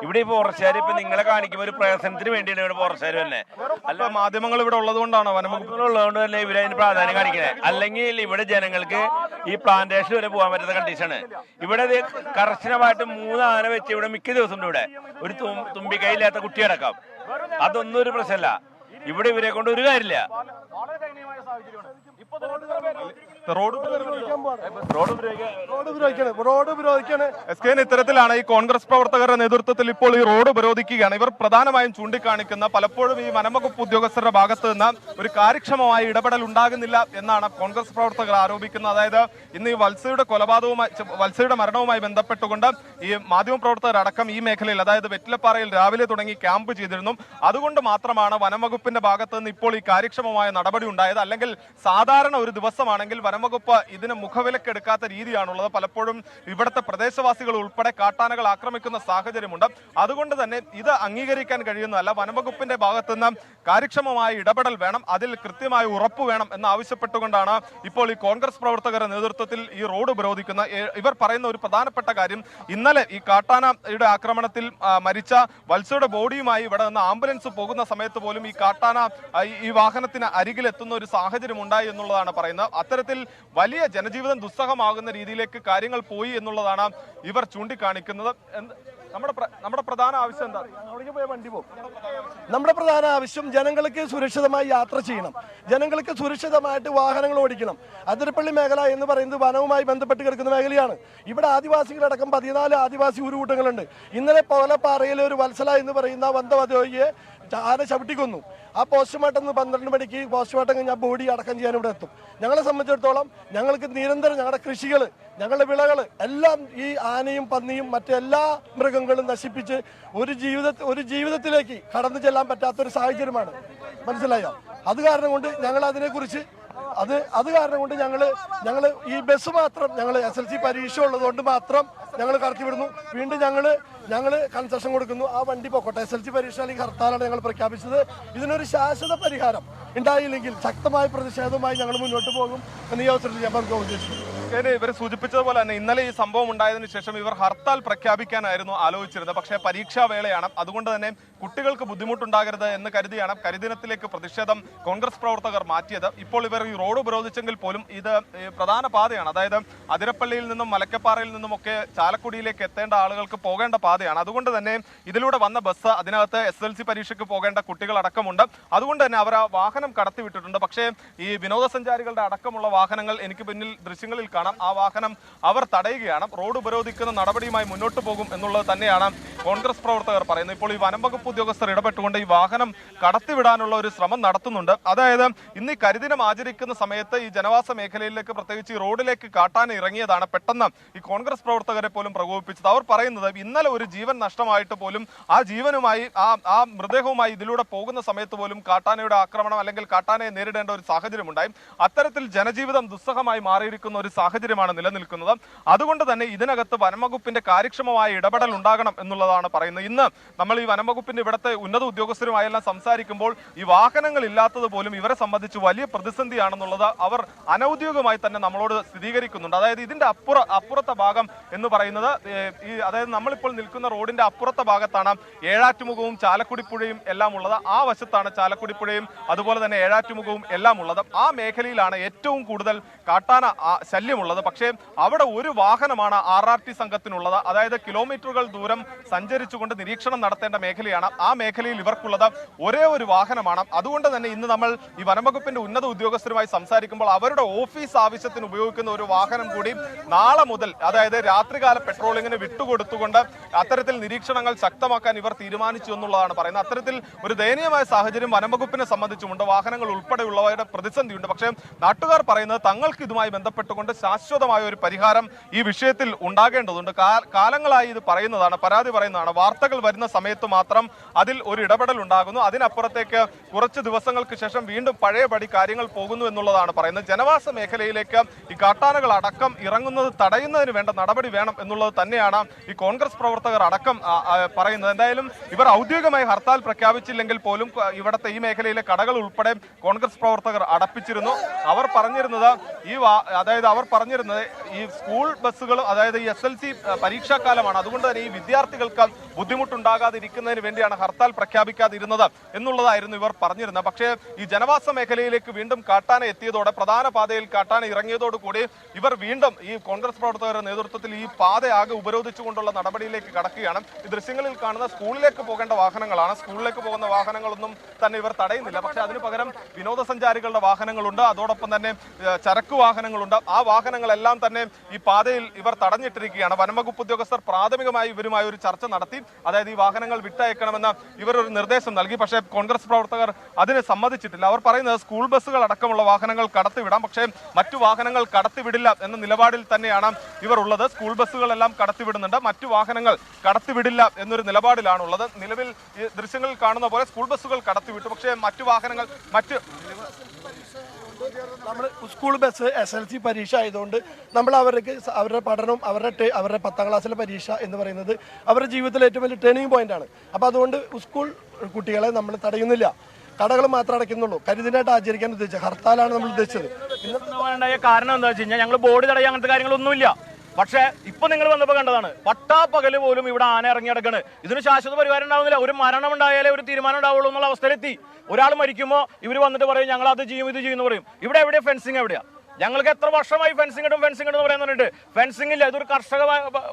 ഇവിടെ ഈ ഫോറസ്റ്റുകാർ ഇപ്പൊ നിങ്ങളെ കാണിക്കുമ്പോൾ ഒരു പ്രസനത്തിന് വേണ്ടിയാണ് ഇവിടെ ഫോറസ്റ്റുകാർ തന്നെ. അല്ല, മാധ്യമങ്ങൾ ഇവിടെ ഉള്ളതുകൊണ്ടാണോ, വനംവകുപ്പ് ഉള്ളതുകൊണ്ട് തന്നെ ഇവരതിന് പ്രാധാന്യം കാണിക്കുന്നത്. അല്ലെങ്കിൽ ഇവിടെ ജനങ്ങൾക്ക് ഈ പ്ലാന്റേഷൻ വരെ പോകാൻ പറ്റാത്ത കണ്ടീഷനാണ്. ഇവിടെ കർശനമായിട്ട് 3 ആന വെച്ച് ഇവിടെ മിക്ക ദിവസം ഇവിടെ ഒരു തുമ്പിക്കൈയില്ലാത്ത കുട്ടിയടക്കം. അതൊന്നും ഒരു പ്രശ്നമല്ല. ഇവിടെ ഇവരെ കൊണ്ട് ഒരു കാര്യമില്ല. ഇത്തരത്തിലാണ് ഈ കോൺഗ്രസ് പ്രവർത്തകരുടെ നേതൃത്വത്തിൽ ഇപ്പോൾ ഈ റോഡ് ഉപരോധിക്കുകയാണ്. ഇവർ പ്രധാനമായും ചൂണ്ടിക്കാണിക്കുന്ന പലപ്പോഴും ഈ വനംവകുപ്പ് ഉദ്യോഗസ്ഥരുടെ ഭാഗത്ത് നിന്ന് ഒരു കാര്യക്ഷമമായ ഇടപെടൽ ഉണ്ടാകുന്നില്ല എന്നാണ് കോൺഗ്രസ് പ്രവർത്തകർ ആരോപിക്കുന്നത്. അതായത് ഇന്ന് ഈ വത്സയുടെ മരണവുമായി ബന്ധപ്പെട്ടുകൊണ്ട് ഈ മാധ്യമപ്രവർത്തകർ അടക്കം ഈ മേഖലയിൽ, അതായത് വെറ്റിലപ്പാറയിൽ രാവിലെ തുടങ്ങി ക്യാമ്പ് ചെയ്തിരുന്നു. അതുകൊണ്ട് മാത്രമാണ് വനംവകുപ്പിന്റെ ഭാഗത്ത് നിന്ന് ഇപ്പോൾ ഈ കാര്യക്ഷമമായ നടപടി ഉണ്ടായത്. അല്ലെങ്കിൽ സാധാരണ ഒരു ദിവസമാണെങ്കിൽ വനംവകുപ്പ് ഇതിന് മുഖവിലക്കെടുക്കാത്ത രീതിയാണുള്ളത്. പലപ്പോഴും ഇവിടുത്തെ പ്രദേശവാസികൾ ഉൾപ്പെടെ കാട്ടാനകൾ ആക്രമിക്കുന്ന സാഹചര്യമുണ്ട്. അതുകൊണ്ട് തന്നെ ഇത് അംഗീകരിക്കാൻ കഴിയുന്നതല്ല. വനംവകുപ്പിന്റെ ഭാഗത്തു നിന്ന് കാര്യക്ഷമമായ ഇടപെടൽ വേണം, അതിൽ കൃത്യമായ ഉറപ്പ് വേണം എന്നാവശ്യപ്പെട്ടുകൊണ്ടാണ് ഇപ്പോൾ ഈ കോൺഗ്രസ് പ്രവർത്തകരുടെ നേതൃത്വത്തിൽ ഈ റോഡ് ഉപരോധിക്കുന്ന. ഇവർ പറയുന്ന ഒരു പ്രധാനപ്പെട്ട കാര്യം, ഇന്നലെ ഈ കാട്ടാനയുടെ ആക്രമണത്തിൽ മരിച്ച വത്സയുടെ ബോഡിയുമായി ഇവിടെ നിന്ന് ആംബുലൻസ് പോകുന്ന സമയത്ത് പോലും ഈ കാട്ടാന ഈ വാഹനത്തിന് അരികിലെത്തുന്ന ഒരു സാഹചര്യം ഉണ്ടായി എന്നുള്ളതാണ് പറയുന്നത്. അത്തരത്തിൽ വലിയ ജനജീവിതം ദുസ്സഹമാകുന്ന രീതിയിലേക്ക് കാര്യങ്ങൾ പോയി എന്നുള്ളതാണ് ഇവർ ചൂണ്ടിക്കാണിക്കുന്നത്. നമ്മുടെ പ്രധാന ആവശ്യം എന്താ? നമ്മുടെ പ്രധാന ആവശ്യം ജനങ്ങൾക്ക് സുരക്ഷിതമായി യാത്ര ചെയ്യണം, ജനങ്ങൾക്ക് സുരക്ഷിതമായിട്ട് വാഹനങ്ങൾ ഓടിക്കണം. അതിരപ്പള്ളി മേഖല എന്ന് പറയുന്നത് വനവുമായി ബന്ധപ്പെട്ട് കിടക്കുന്ന മേഖലയാണ്. ഇവിടെ ആദിവാസികളടക്കം 14 ആദിവാസി ഊരുകൂട്ടങ്ങളുണ്ട്. ഇന്നലെ പോലപ്പാറയിലെ ഒരു വത്സല എന്ന് പറയുന്ന വന്ധവധോയിയെ ആന ചവിട്ടിക്കൊന്നു. ആ പോസ്റ്റ്മോർട്ടം 12 മണിക്ക് പോസ്റ്റ്മോർട്ടം കഴിഞ്ഞ് ആ ബോഡി അടക്കം ചെയ്യാൻ ഇവിടെ എത്തും. ഞങ്ങളെ സംബന്ധിച്ചിടത്തോളം ഞങ്ങൾക്ക് നിരന്തരം ഞങ്ങളുടെ കൃഷികൾ, ഞങ്ങളുടെ വിളകൾ എല്ലാം ഈ ആനയും പന്നിയും മറ്റെല്ലാ മൃഗങ്ങളും നശിപ്പിച്ച് ഒരു ജീവിതത്തിലേക്ക് കടന്നു ചെല്ലാൻ പറ്റാത്തൊരു സാഹചര്യമാണ്. മനസ്സിലായോ? അത് കാരണം കൊണ്ട് ഞങ്ങൾ അതിനെക്കുറിച്ച് അത് കാരണം കൊണ്ട് ഞങ്ങൾ ഈ ബസ് മാത്രം ഞങ്ങൾ SLC പരീക്ഷ ഉള്ളതുകൊണ്ട് മാത്രം ഞങ്ങൾ കടത്തിവിടുന്നു. വീണ്ടും ഞങ്ങൾ കൺസെഷൻ കൊടുക്കുന്നു. ആ വണ്ടി പൊക്കോട്ടെ. SLC പരീക്ഷ അല്ലെങ്കിൽ ഹർത്താലാണ് ഞങ്ങൾ പ്രഖ്യാപിച്ചത്. ഇതിനൊരു ശാശ്വത പരിഹാരം ഉണ്ടായില്ലെങ്കിൽ ശക്തമായ പ്രതിഷേധവുമായി ഞങ്ങൾ മുന്നോട്ട് പോകും എന്ന് ഈ അവസരത്തിൽ ഞാൻ പറഞ്ഞു ഉദ്ദേശിച്ചു. ഇവർ സൂചിപ്പിച്ചതുപോലെ തന്നെ ഇന്നലെ ഈ സംഭവം ഉണ്ടായതിനു ശേഷം ഇവർ ഹർത്താൽ പ്രഖ്യാപിക്കാനായിരുന്നു ആലോചിച്ചിരുന്നത്. പക്ഷേ പരീക്ഷാ വേളയാണ്, അതുകൊണ്ട് തന്നെ കുട്ടികൾക്ക് ബുദ്ധിമുട്ടുണ്ടാകരുത് എന്ന് കരുതിയാണ് കരിദിനത്തിലേക്ക് പ്രതിഷേധം കോൺഗ്രസ് പ്രവർത്തകർ മാറ്റിയത്. ഇപ്പോൾ ഇവർ ഈ റോഡ് ഉപരോധിച്ചെങ്കിൽ പോലും ഇത് പ്രധാന പാതയാണ്. അതായത് അതിരപ്പള്ളിയിൽ നിന്നും മലക്കപ്പാറയിൽ നിന്നും ഒക്കെ ചാലക്കുടിയിലേക്ക് എത്തേണ്ട ആളുകൾക്ക് പോകേണ്ട പാതയാണ്. അതുകൊണ്ട് തന്നെ ഇതിലൂടെ വന്ന ബസ് അതിനകത്ത് SSLC പരീക്ഷയ്ക്ക് പോകേണ്ട കുട്ടികൾ അടക്കമുണ്ട്. അതുകൊണ്ട് തന്നെ അവർ ആ വാഹനം കടത്തിവിട്ടിട്ടുണ്ട്. പക്ഷേ ഈ വിനോദസഞ്ചാരികളുടെ അടക്കമുള്ള വാഹനങ്ങൾ എനിക്ക് പിന്നിൽ ദൃശ്യങ്ങളിൽ കാണാം. ആ വാഹനം അവർ തടയുകയാണ്. റോഡ് ഉപരോധിക്കുന്ന നടപടിയുമായി മുന്നോട്ട് പോകും എന്നുള്ളത് തന്നെയാണ് കോൺഗ്രസ് പ്രവർത്തകർ പറയുന്നത്. ഇപ്പോൾ ഈ വനം വകുപ്പ് ഉദ്യോഗസ്ഥർ ഇടപെട്ടുകൊണ്ട് ഈ വാഹനം കടത്തിവിടാനുള്ള ഒരു ശ്രമം നടത്തുന്നുണ്ട്. അതായത് ഇന്ന് ഈ കരിദിനം ആചരിക്കുന്ന സമയത്ത് ഈ ജനവാസ മേഖലയിലേക്ക് പ്രത്യേകിച്ച് ഈ റോഡിലേക്ക് കാട്ടാൻ ഇറങ്ങിയതാണ് പെട്ടെന്ന് ഈ കോൺഗ്രസ് പ്രവർത്തകരെ പോലും പ്രകോപിപ്പിച്ചത്. അവർ പറയുന്നത് ഇന്നലെ ഒരു ജീവൻ നഷ്ടമായിട്ട് പോലും ആ ജീവനുമായി ആ മൃതദേഹവുമായി ഇതിലൂടെ പോകുന്ന സമയത്ത് പോലും കാട്ടാനയുടെ ആക്രമണം അല്ലെങ്കിൽ കാട്ടാനയെ നേരിടേണ്ട ഒരു സാഹചര്യം ഉണ്ടായി. അത്തരത്തിൽ ജനജീവിതം ദുസ്സഹമായി മാറിയിരിക്കുന്ന ഒരു സാഹചര്യമാണ് നിലനിൽക്കുന്നത്. അതുകൊണ്ട് തന്നെ ഇതിനകത്ത് വനംവകുപ്പിന്റെ കാര്യക്ഷമമായ ഇടപെടൽ ഉണ്ടാകണം എന്നുള്ളതാണ് പറയുന്നത്. ഇന്ന് നമ്മൾ ഈ വനംവകുപ്പിന്റെ ഇവിടുത്തെ ഉന്നത ഉദ്യോഗസ്ഥരുമായെല്ലാം സംസാരിക്കുമ്പോൾ ഈ വാഹനങ്ങൾ ഇല്ലാത്തത് പോലും ഇവരെ സംബന്ധിച്ച് വലിയ പ്രതിസന്ധിയാണെന്നുള്ളത് അവർ അനൌദ്യോഗികമായി തന്നെ നമ്മളോട് സ്ഥിരീകരിക്കുന്നുണ്ട്. അതായത് ഇതിന്റെ അപ്പുറത്തെ ഭാഗം എന്ന് പറയുന്നത് അതായത് നമ്മളിപ്പോൾ നിൽക്കുന്ന റോഡിന്റെ അപ്പുറത്തെ ഭാഗത്താണ് ഏഴാറ്റുമുഖവും ചാലക്കുടിപ്പുഴയും എല്ലാം ഉള്ളത്. ആ വശത്താണ് ചാലക്കുടിപ്പുഴയും അതുപോലെ തന്നെ ഏഴാറ്റുമുഖവും എല്ലാം ഉള്ളത്. ആ മേഖലയിലാണ് ഏറ്റവും കൂടുതൽ കാട്ടാന ശല്യമുള്ളത്. പക്ഷേ അവിടെ ഒരു വാഹനമാണ് RRT സംഘത്തിനുള്ളത്. അതായത് കിലോമീറ്ററുകൾ ദൂരം സഞ്ചരിച്ചുകൊണ്ട് നിരീക്ഷണം നടത്തേണ്ട മേഖലയാണ്. ആ മേഖലയിൽ ഇവർക്കുള്ളത് ഒരേ ഒരു വാഹനമാണ്. അതുകൊണ്ട് തന്നെ ഇന്ന് നമ്മൾ ഈ വനംവകുപ്പിന്റെ ഉന്നത ഉദ്യോഗസ്ഥരുമായി സംസാരിക്കുമ്പോൾ അവരുടെ ഓഫീസ് ആവശ്യത്തിന് ഉപയോഗിക്കുന്ന ഒരു വാഹനം കൂടി നാളെ മുതൽ അതായത് രാത്രികാല പെട്രോളിങ്ങിന് വിട്ടുകൊടുത്തുകൊണ്ട് അത്തരത്തിൽ നിരീക്ഷണങ്ങൾ ശക്തമാക്കാൻ ഇവർ തീരുമാനിച്ചു എന്നുള്ളതാണ് പറയുന്നത്. അത്തരത്തിൽ ഒരു ദയനീയമായ സാഹചര്യം വനംവകുപ്പിനെ സംബന്ധിച്ചുമുണ്ട്. വാഹനങ്ങൾ ഉൾപ്പെടെയുള്ളവരുടെ പ്രതിസന്ധിയുണ്ട്. പക്ഷേ നാട്ടുകാർ പറയുന്നത് തങ്ങൾക്ക് ഇതുമായി ബന്ധപ്പെട്ടുകൊണ്ട് ശാശ്വതമായ ഒരു പരിഹാരം ഈ വിഷയത്തിൽ ഉണ്ടാകേണ്ടതുണ്ട്. കാലങ്ങളായി ഇത് പറയുന്നതാണ്, പരാതി പറയുന്നതാണ്. വാർത്തകൾ വരുന്ന സമയത്ത് മാത്രം അതിൽ ഒരു ഇടപെടൽ ഉണ്ടാകുന്നു. അതിനപ്പുറത്തേക്ക് കുറച്ച് ദിവസങ്ങൾക്ക് ശേഷം വീണ്ടും പഴയപടി കാര്യങ്ങൾ പോകുന്നു എന്നുള്ളതാണ് പറയുന്നത്. ജനവാസ മേഖലയിലേക്ക് ഈ കാട്ടാനകൾ അടക്കം ഇറങ്ങുന്നത് തടയുന്നതിന് വേണ്ട നടപടി വേണം എന്നുള്ളത് തന്നെയാണ് ഈ കോൺഗ്രസ് പ്രവർത്തകർ അടക്കം പറയുന്നത്. എന്തായാലും ഇവർ ഔദ്യോഗികമായി ഹർത്താൽ പ്രഖ്യാപിച്ചില്ലെങ്കിൽ പോലും ഇവിടുത്തെ ഈ മേഖലയിലെ കടകൾ ഉൾപ്പെടെ കോൺഗ്രസ് പ്രവർത്തകർ അടപ്പിച്ചിരുന്നു. അവർ പറഞ്ഞിരുന്നത് ഈ സ്കൂൾ ബസ്സുകൾ അതായത് ഈ SSLC പരീക്ഷാകാലമാണ്. അതുകൊണ്ട് തന്നെ ഈ വിദ്യാർത്ഥികൾക്ക് ബുദ്ധിമുട്ടുണ്ടാകാതിരിക്കുന്നതിന് വേണ്ടിയാണ് ഹർത്താൽ പ്രഖ്യാപിക്കാതിരുന്നത് എന്നുള്ളതായിരുന്നു ഇവർ പറഞ്ഞിരുന്നത്. പക്ഷേ ഈ ജനവാസ മേഖലയിലേക്ക് വീണ്ടും കാട്ടാന എത്തിയതോടെ പ്രധാന പാതയിൽ കാട്ടാന ഇറങ്ങിയതോടുകൂടി ഇവർ വീണ്ടും ഈ കോൺഗ്രസ് പ്രവർത്തകരുടെ നേതൃത്വത്തിൽ ഈ പാതയാകെ ഉപരോധിച്ചുകൊണ്ടുള്ള നടപടിയിലേക്ക് കടക്കുകയാണ്. ഈ ദൃശ്യങ്ങളിൽ കാണുന്ന സ്കൂളിലേക്ക് പോകേണ്ട വാഹനങ്ങളാണ്. സ്കൂളിലേക്ക് പോകുന്ന വാഹനങ്ങളൊന്നും തന്നെ ഇവർ തടയുന്നില്ല. പക്ഷേ അതിന് പകരം വിനോദസഞ്ചാരികളുടെ വാഹനങ്ങളുണ്ട്, അതോടൊപ്പം തന്നെ ചരക്ക് വാഹനങ്ങളുണ്ട്. ആ വാഹനങ്ങളെല്ലാം തന്നെ ഈ പാതയിൽ ഇവർ തടഞ്ഞിട്ടിരിക്കുകയാണ്. വനംവകുപ്പ് ഉദ്യോഗസ്ഥർ പ്രാഥമികമായി ഇവരുമായി ഒരു ചർച്ച നടത്തി. അതായത് ഈ വാഹനങ്ങൾ വിട്ടയക്കണമെന്ന് ഇവർ ഒരു നിർദ്ദേശം നൽകി. പക്ഷേ കോൺഗ്രസ് പ്രവർത്തകർ അതിന് സമ്മതിച്ചിട്ടില്ല. അവർ പറയുന്നത് സ്കൂൾ ബസ്സുകൾ അടക്കമുള്ള വാഹനങ്ങൾ കടത്തിവിടാം, പക്ഷേ മറ്റു വാഹനങ്ങൾ കടത്തിവിടില്ല എന്ന നിലപാടിൽ തന്നെയാണ് ഇവർ ഉള്ളത്. സ്കൂൾ ബസ്സുകളെല്ലാം കടത്തിവിടുന്നുണ്ട്, മറ്റു വാഹനങ്ങൾ കടത്തിവിടില്ല എന്നൊരു നിലപാടിലാണുള്ളത്. നിലവിൽ ഈ ദൃശ്യങ്ങളിൽ കാണുന്ന പോലെ സ്കൂൾ ബസ്സുകൾ കടത്തിവിട്ടു, പക്ഷേ മറ്റു വാഹനങ്ങൾ നമ്മൾ സ്കൂൾ ബസ് SSLC പരീക്ഷ ആയതുകൊണ്ട് നമ്മൾ അവരുടെ പഠനവും അവരുടെ 10ാം ക്ലാസ്സിലെ പരീക്ഷ എന്ന് പറയുന്നത് അവരുടെ ജീവിതത്തിലെ ഏറ്റവും വലിയ ടേണിംഗ് പോയിന്റ് ആണ്. അപ്പോൾ അതുകൊണ്ട് സ്കൂൾ കുട്ടികളെ നമ്മൾ തടയുന്നില്ല, കടകൾ മാത്രം അടയ്ക്കുന്നുള്ളൂ. കരിദിനായിട്ട് ആചരിക്കാൻ ഉദ്ദേശിച്ചത് ഹർത്താലാണ് നമ്മൾ ഉദ്ദേശിച്ചത്. കാരണം എന്താ വെച്ച് കഴിഞ്ഞാൽ ഞങ്ങൾ ബോഡി തടയാൻ അങ്ങനത്തെ കാര്യങ്ങളൊന്നുമില്ല. പക്ഷേ ഇപ്പൊ നിങ്ങൾ വന്നപ്പോൾ കണ്ടതാണ്, പട്ടാപ്പകല് പോലും ഇവിടെ ആന ഇറങ്ങി കിടക്കണ്. ഇതിന് ശാശ്വത പരിഹാരം ഉണ്ടാവുന്നില്ല. ഒരു മരണം ഉണ്ടായാലേ ഒരു തീരുമാനം ഉണ്ടാവുള്ളൂ എന്നുള്ള അവസ്ഥയിലെത്തി. ഒരാൾ മരിക്കുമ്പോൾ ഇവർ വന്നിട്ട് പറയും ഞങ്ങൾ അത് ചെയ്യും ഇത് ചെയ്യുമെന്ന് പറയും. ഇവിടെ എവിടെയാ ഫെൻസിങ്? എവിടെയാ? ഞങ്ങൾക്ക് എത്ര വർഷമായി ഫെൻസിങ് ഇടും എന്ന് പറയുന്നുണ്ട്. ഫെൻസിങ് ഇല്ല. ഇതൊരു കർഷക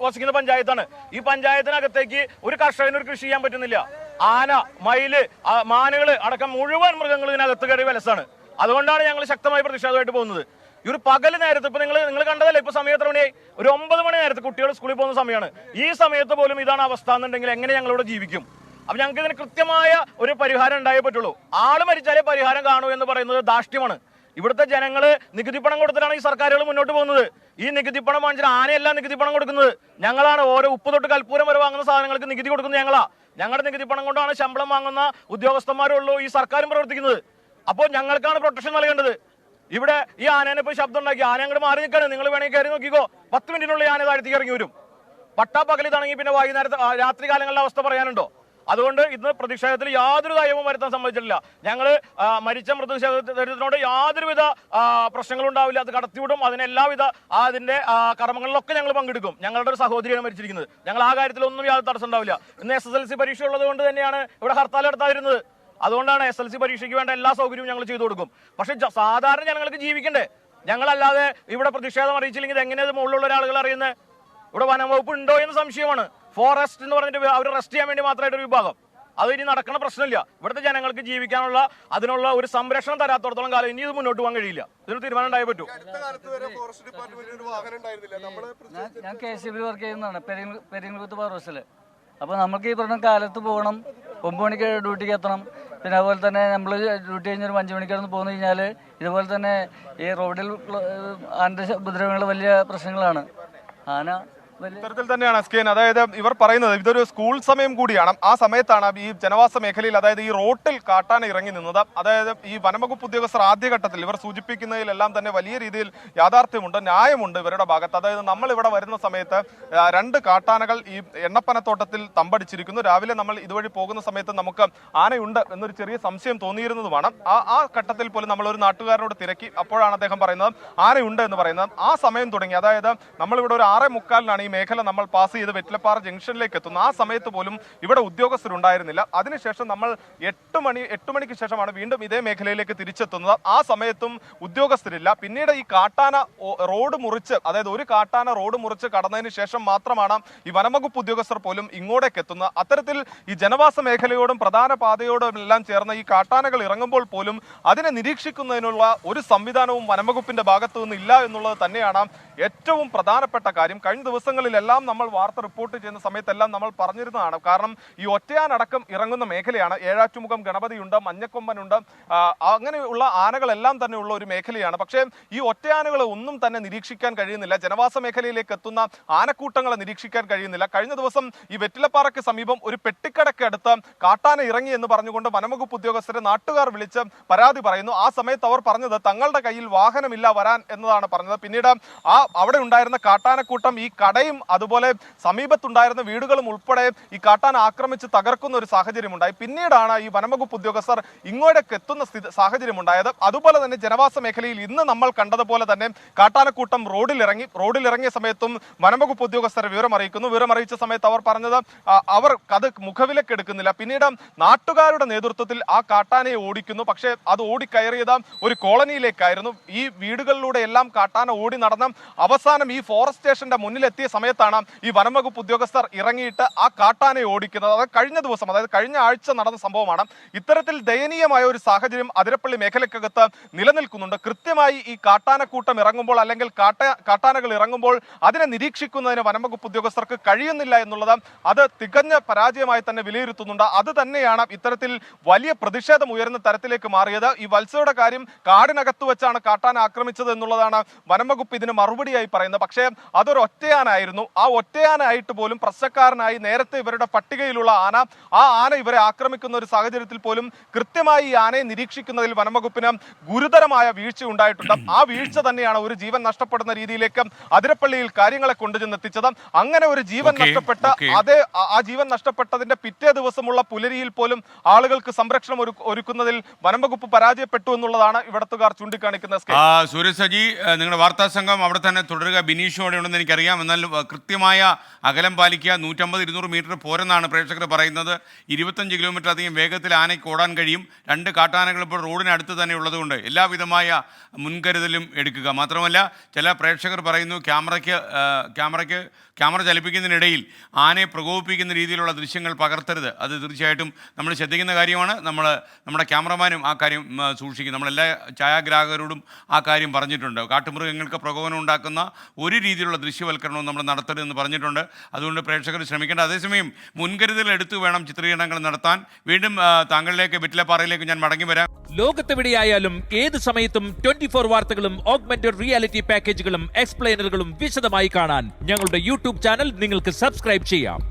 വസിക്കുന്ന പഞ്ചായത്താണ്. ഈ പഞ്ചായത്തിനകത്തേക്ക് ഒരു കർഷകന് ഒരു കൃഷി ചെയ്യാൻ പറ്റുന്നില്ല. ആന, മയില്, മാനുകള് അടക്കം മുഴുവൻ മൃഗങ്ങൾ ഇതിനകത്ത് കയറി വിലസാണ്. അതുകൊണ്ടാണ് ഞങ്ങൾ ശക്തമായ പ്രതിഷേധമായിട്ട് പോകുന്നത്. ഈ ഒരു പകല് നേരത്ത് ഇപ്പൊ നിങ്ങൾ കണ്ടതല്ലേ, ഇപ്പൊ സമയം എത്ര മണിയായി? ഒരു 9 മണി നേരത്ത് കുട്ടികൾ സ്കൂളിൽ പോകുന്ന സമയമാണ്. ഈ സമയത്ത് പോലും ഇതാണ് അവസ്ഥ എന്നുണ്ടെങ്കിൽ എങ്ങനെ ഞങ്ങളിവിടെ ജീവിക്കും? അപ്പൊ ഞങ്ങൾക്ക് ഇതിന് കൃത്യമായ ഒരു പരിഹാരം ഉണ്ടായേ പറ്റുള്ളൂ. ആള് മരിച്ചാലേ പരിഹാരം കാണൂ എന്ന് പറയുന്നത് ധാർഷ്ട്യമാണ്. ഇവിടുത്തെ ജനങ്ങള് നികുതി പണം കൊടുത്തിട്ടാണ് ഈ സർക്കാരുകൾ മുന്നോട്ട് പോകുന്നത്. ഈ നികുതി പണം വാങ്ങിച്ചാൽ ആനയെല്ലാം നികുതി പണം കൊടുക്കുന്നത് ഞങ്ങളാണ്. ഓരോ ഉപ്പ് തൊട്ട് കൽപ്പൂരം വരെ വാങ്ങുന്ന സാധനങ്ങൾക്ക് നികുതി കൊടുക്കുന്നത് ഞങ്ങളാ. ഞങ്ങളുടെ നികുതി പണം കൊണ്ടാണ് ശമ്പളം വാങ്ങുന്ന ഉദ്യോഗസ്ഥന്മാരുള്ളൂ ഈ സർക്കാരും പ്രവർത്തിക്കുന്നത്. അപ്പോൾ ഞങ്ങൾക്കാണ് പ്രൊട്ടക്ഷൻ നൽകേണ്ടത്. ഇവിടെ ഈ ആനേനെ പോയി ശബ്ദം ഉണ്ടാക്കി ആന അങ്ങോട്ട് മാറി നിൽക്കാണ്. നിങ്ങൾ വേണമെങ്കിൽ കയറി നോക്കിക്കോ, 10 മിനിറ്റിനുള്ളിൽ ആന താഴ്ത്തിക്ക് ഇറങ്ങി വരും. പട്ടാപ്പകലിതാണെങ്കിൽ പിന്നെ വൈകുന്നേരത്തെ രാത്രി കാലങ്ങളിലെ അവസ്ഥ പറയാനുണ്ടോ? അതുകൊണ്ട് ഇന്ന് പ്രതിഷേധത്തിൽ യാതൊരു കാര്യവും വരുത്താൻ സമ്മതിച്ചിട്ടില്ല. ഞങ്ങൾ മരിച്ച മൃതശരീരത്തിനോട് യാതൊരുവിധ പ്രശ്നങ്ങളും ഉണ്ടാവില്ല. അത് കടത്തിവിടും. അതിനെല്ലാവിധ അതിന്റെ കർമ്മങ്ങളിലൊക്കെ ഞങ്ങൾ പങ്കെടുക്കും. ഞങ്ങളുടെ ഒരു സഹോദരിയാണ് മരിച്ചിരിക്കുന്നത്. ഞങ്ങൾ ആ കാര്യത്തിലൊന്നും യാതൊരു തടസ്സം ഉണ്ടാവില്ല. ഇന്ന് SSLC പരീക്ഷ ഉള്ളത് കൊണ്ട് തന്നെയാണ് ഇവിടെ ഹർത്താൽ നടത്താതിരുന്നത്. അതുകൊണ്ടാണ് SSLC പരീക്ഷയ്ക്ക് വേണ്ട എല്ലാ സൗകര്യവും ഞങ്ങൾ ചെയ്തു കൊടുക്കും. പക്ഷെ സാധാരണ ജനങ്ങൾക്ക് ജീവിക്കണ്ടേ? ഞങ്ങളല്ലാതെ ഇവിടെ പ്രതിഷേധം അറിയിച്ചില്ലെങ്കിൽ എങ്ങനെയാണ് മുകളിലുള്ള ആളുകൾ അറിയുന്നത്? ഇവിടെ വനംവകുപ്പ് ഉണ്ടോ എന്ന് സംശയമാണ്. ഫോറസ്റ്റ് എന്ന് പറഞ്ഞിട്ട് അവർ റെസ്റ്റ് ചെയ്യാൻ വേണ്ടി മാത്രമായിട്ട് ഒരു വിഭാഗം. അത് ഇനി നടക്കുന്ന പ്രശ്നമില്ല. ഇവിടുത്തെ ജനങ്ങൾക്ക് ജീവിക്കാനുള്ള അതിനുള്ള ഒരു സംരക്ഷണം തരാത്തോടത്തോളം കാലം ഇനി ഇത് മുന്നോട്ട് പോകാൻ കഴിയില്ല. ഇതിന് തീരുമാനം ഉണ്ടായേ പറ്റൂ. ഞാൻ KCB വർക്ക് ചെയ്യുന്നതാണ് പെരിങ്ങൽകുത്ത് പവർ ഹൗസിൽ. അപ്പോൾ നമുക്ക് ഈ പറഞ്ഞ കാലത്ത് പോകണം, 9 മണിക്ക് ഡ്യൂട്ടിക്ക് എത്തണം. പിന്നെ അതുപോലെ തന്നെ നമ്മൾ ഡ്യൂട്ടി കഴിഞ്ഞൊരു 5 മണിക്കാണ് പോന്നു കഴിഞ്ഞാൽ ഇതുപോലെ തന്നെ ഈ റോഡിൽ ആനയുടെ ഉപദ്രവങ്ങൾ വലിയ പ്രശ്നങ്ങളാണ്. ആന ഇത്തരത്തിൽ തന്നെയാണ് സ്കെയിൻ. അതായത് ഇവർ പറയുന്നത് ഇതൊരു സ്കൂൾ സമയം കൂടിയാണ്. ആ സമയത്താണ് ഈ ജനവാസ മേഖലയിൽ, അതായത് ഈ റോട്ടിൽ കാട്ടാന ഇറങ്ങി നിന്നത്. അതായത് ഈ വനംവകുപ്പ് ഉദ്യോഗസ്ഥർ ആദ്യഘട്ടത്തിൽ ഇവർ സൂചിപ്പിക്കുന്നതിലെല്ലാം തന്നെ വലിയ രീതിയിൽ യാഥാർത്ഥ്യമുണ്ട്, ന്യായമുണ്ട് ഇവരുടെ ഭാഗത്ത്. അതായത് നമ്മൾ ഇവിടെ വരുന്ന സമയത്ത് 2 കാട്ടാനകൾ ഈ എണ്ണപ്പനത്തോട്ടത്തിൽ തമ്പടിച്ചിരിക്കുന്നു. രാവിലെ നമ്മൾ ഇതുവഴി പോകുന്ന സമയത്ത് നമുക്ക് ആനയുണ്ട് എന്നൊരു ചെറിയ സംശയം തോന്നിയിരുന്നതുമാണ്. ആ ഘട്ടത്തിൽ പോലും നമ്മൾ ഒരു നാട്ടുകാരനോട് തിരക്കി. അപ്പോഴാണ് അദ്ദേഹം പറയുന്നത് ആനയുണ്ട് എന്ന് പറയുന്നത്. ആ സമയം തുടങ്ങി, അതായത് നമ്മളിവിടെ ഒരു 6:45 ഈ മേഖല നമ്മൾ പാസ് ചെയ്ത് വെറ്റിലപ്പാറ ജംഗ്ഷനിലേക്ക് എത്തുന്നു. ആ സമയത്ത് പോലും ഇവിടെ ഉദ്യോഗസ്ഥരുണ്ടായിരുന്നില്ല. അതിനുശേഷം നമ്മൾ 8 മണിക്ക് ശേഷമാണ് വീണ്ടും ഇതേ മേഖലയിലേക്ക് തിരിച്ചെത്തുന്നത്. ആ സമയത്തും ഉദ്യോഗസ്ഥരില്ല. പിന്നീട് ഈ കാട്ടാന റോഡ് മുറിച്ച്, അതായത് ഒരു കാട്ടാന റോഡ് മുറിച്ച് കടന്നതിന് ശേഷം മാത്രമാണ് ഈ വനംവകുപ്പ് ഉദ്യോഗസ്ഥർ പോലും ഇങ്ങോട്ടേക്ക് എത്തുന്നത്. അത്തരത്തിൽ ഈ ജനവാസ മേഖലയോടും പ്രധാന പാതയോടും എല്ലാം ചേർന്ന് ഈ കാട്ടാനകൾ ഇറങ്ങുമ്പോൾ പോലും അതിനെ നിരീക്ഷിക്കുന്നതിനുള്ള ഒരു സംവിധാനവും വനംവകുപ്പിന്റെ ഭാഗത്തു നിന്ന് ഇല്ല എന്നുള്ളത് തന്നെയാണ് ഏറ്റവും പ്രധാനപ്പെട്ട കാര്യം. കഴിഞ്ഞ ദിവസങ്ങളിലെല്ലാം നമ്മൾ വാർത്ത റിപ്പോർട്ട് ചെയ്യുന്ന സമയത്തെല്ലാം നമ്മൾ പറഞ്ഞിരുന്നതാണ്. കാരണം ഈ ഒറ്റയാനടക്കം ഇറങ്ങുന്ന മേഖലയാണ്. ഏഴാറ്റുമുഖം ഗണപതിയുണ്ട്, മഞ്ഞക്കൊമ്പനുണ്ട്, അങ്ങനെയുള്ള ആനകളെല്ലാം തന്നെ ഉള്ള ഒരു മേഖലയാണ്. പക്ഷേ ഈ ഒറ്റയാനകളെ ഒന്നും തന്നെ നിരീക്ഷിക്കാൻ കഴിയുന്നില്ല. ജനവാസ മേഖലയിലേക്ക് എത്തുന്ന ആനക്കൂട്ടങ്ങളെ നിരീക്ഷിക്കാൻ കഴിയുന്നില്ല. കഴിഞ്ഞ ദിവസം ഈ വെറ്റിലപ്പാറയ്ക്ക് സമീപം ഒരു പെട്ടിക്കടയ്ക്ക് അടുത്ത് കാട്ടാന ഇറങ്ങി എന്ന് പറഞ്ഞുകൊണ്ട് വനംവകുപ്പ് ഉദ്യോഗസ്ഥരെ നാട്ടുകാർ വിളിച്ച് പരാതി പറയുന്നു. ആ സമയത്ത് അവർ പറഞ്ഞത് തങ്ങളുടെ കയ്യിൽ വാഹനമില്ല വരാൻ എന്നതാണ് പറഞ്ഞത്. പിന്നീട് അവിടെ ഉണ്ടായിരുന്ന കാട്ടാനക്കൂട്ടം ഈ കടയും അതുപോലെ സമീപത്തുണ്ടായിരുന്ന വീടുകളും ഉൾപ്പെടെ ഈ കാട്ടാന ആക്രമിച്ച് തകർക്കുന്ന ഒരു സാഹചര്യമുണ്ടായി. പിന്നീടാണ് ഈ വനംവകുപ്പ് ഉദ്യോഗസ്ഥർ ഇങ്ങോട്ടേക്ക് എത്തുന്ന സാഹചര്യമുണ്ടായത്. അതുപോലെ തന്നെ ജനവാസ മേഖലയിൽ ഇന്ന് നമ്മൾ കണ്ടതുപോലെ തന്നെ കാട്ടാനക്കൂട്ടം റോഡിലിറങ്ങിയ സമയത്തും വനംവകുപ്പ് ഉദ്യോഗസ്ഥരെ വിവരമറിയിച്ച സമയത്ത് അവർ പറഞ്ഞത് അവർ അത് മുഖവിലക്ക് എടുക്കുന്നില്ല. പിന്നീട് നാട്ടുകാരുടെ നേതൃത്വത്തിൽ ആ കാട്ടാനയെ ഓടിക്കുന്നു. പക്ഷേ അത് ഓടിക്കയറിയത് ഒരു കോളനിയിലേക്കായിരുന്നു. ഈ വീടുകളിലൂടെ എല്ലാം കാട്ടാന ഓടി നടന്ന് അവസാനം ഈ ഫോറസ്റ്റ് സ്റ്റേഷന്റെ മുന്നിലെത്തിയ സമയത്താണ് ഈ വനംവകുപ്പ് ഉദ്യോഗസ്ഥർ ഇറങ്ങിയിട്ട് ആ കാട്ടാനയെ ഓടിക്കുന്നത്. അത് കഴിഞ്ഞ ദിവസം, അതായത് കഴിഞ്ഞ ആഴ്ച നടന്ന സംഭവമാണ്. ഇത്തരത്തിൽ ദയനീയമായ ഒരു സാഹചര്യം അതിരപ്പള്ളി മേഖലക്കകത്ത് നിലനിൽക്കുന്നുണ്ട്. കൃത്യമായി ഈ കാട്ടാനക്കൂട്ടം ഇറങ്ങുമ്പോൾ അല്ലെങ്കിൽ കാട്ടാനകൾ ഇറങ്ങുമ്പോൾ അതിനെ നിരീക്ഷിക്കുന്നതിന് വനംവകുപ്പ് ഉദ്യോഗസ്ഥർക്ക് കഴിയുന്നില്ല എന്നുള്ളത് അത് തികഞ്ഞ പരാജയമായി തന്നെ വിലയിരുത്തുന്നുണ്ട്. അത് തന്നെയാണ് ഇത്തരത്തിൽ വലിയ പ്രതിഷേധം ഉയരുന്ന തരത്തിലേക്ക് മാറിയത്. ഈ വത്സയുടെ കാര്യം കാടിനകത്ത് വെച്ചാണ് കാട്ടാന ആക്രമിച്ചത് എന്നുള്ളതാണ് വനംവകുപ്പ് ഇതിന് മറുപടിയായി പറയുന്നത്. പക്ഷേ അതൊരു ഒറ്റയാനായിരുന്നു. ആ ഒറ്റയാനായിട്ട് പോലും പ്രശ്നക്കാരനായി നേരത്തെ ഇവരുടെ പട്ടികയിലുള്ള ആ ആന ഇവരെ ആക്രമിക്കുന്ന ഒരു സാഹചര്യത്തിൽ പോലും കൃത്യമായി ഈ ആനയെ നിരീക്ഷിക്കുന്നതിൽ വനംവകുപ്പിന് ഗുരുതരമായ വീഴ്ച ഉണ്ടായിട്ടുണ്ട്. ആ വീഴ്ച തന്നെയാണ് ഒരു ജീവൻ നഷ്ടപ്പെടുന്ന രീതിയിലേക്ക് അതിരപ്പള്ളിയിൽ കാര്യങ്ങളെ കൊണ്ടുചെന്നെത്തിച്ചത്. അങ്ങനെ ഒരു ജീവൻ നഷ്ടപ്പെട്ട ആ ജീവൻ നഷ്ടപ്പെട്ടതിന്റെ പിറ്റേ ദിവസമുള്ള പുലരിയിൽ പോലും ആളുകൾക്ക് സംരക്ഷണം ഒരുക്കുന്നതിൽ വനംവകുപ്പ് പരാജയപ്പെട്ടു എന്നുള്ളതാണ് ഇവിടത്തുകാർ ചൂണ്ടിക്കാണിക്കുന്നത്. സൂരജ് സജി, നിങ്ങളുടെ വാർത്താ സംഘം അവിടെ തന്നെ തുടരുക. ബിനീഷോടെ ഉണ്ടെന്ന് എനിക്കറിയാം. എന്നാൽ കൃത്യമായ അകലം പാലിക്കുക. 150-200 മീറ്റർ പോരെന്നാണ് പ്രേക്ഷകർ പറയുന്നത്. 25 കിലോമീറ്റർ അധികം വേഗത്തിൽ ആനയ്ക്ക് ഓടാൻ കഴിയും. 2 കാട്ടാനകൾ ഇപ്പോൾ റോഡിനടുത്ത് തന്നെ ഉള്ളതുകൊണ്ട് എല്ലാവിധമായ മുൻകരുതലും എടുക്കുക. മാത്രമല്ല, ചില പ്രേക്ഷകർ പറയുന്നു ക്യാമറ ചലിപ്പിക്കുന്നതിനിടയിൽ ആനയെ പ്രകോപിപ്പിക്കുന്ന രീതിയിലുള്ള ദൃശ്യങ്ങൾ പകർത്തരുത്. അത് തീർച്ചയായിട്ടും നമ്മൾ ശ്രദ്ധിക്കുന്ന കാര്യമാണ്. നമ്മുടെ ക്യാമറമാനും ആ കാര്യം സൂക്ഷിക്കും. നമ്മളെല്ലാ ഛായാഗ്രാഹകരോടും ആ കാര്യം പറഞ്ഞിട്ടുണ്ട്. കാട്ടുമൃഗങ്ങൾക്ക് പ്രകോപനം ഉണ്ടാക്കുന്ന ഒരു രീതിയിലുള്ള ദൃശ്യവൽക്കരണവും നമ്മൾ നടത്തരുതെന്ന് പറഞ്ഞിട്ടുണ്ട്. അതുകൊണ്ട് പ്രേക്ഷകർ ശ്രമിക്കേണ്ട. അതേസമയം മുൻകരുതൽ എടുത്തു വേണം ചിത്രീകരണങ്ങൾ നടത്താൻ. വീണ്ടും താങ്കളിലേക്ക് വെറ്റിലപ്പാറയിലേക്ക് ഞാൻ മടങ്ങി വരാം. ലോകത്തെവിടെയായാലും ഏത് സമയത്തും 24 വാർത്തകളും ഓഗ്മെന്റഡ് റിയാലിറ്റി പാക്കേജുകളും എക്സ്പ്ലെയിനറുകളും വിശദമായി കാണാൻ ഞങ്ങളുടെ യൂട്യൂബ് ചാനൽ നിങ്ങൾക്ക് സബ്സ്ക്രൈബ് ചെയ്യാം.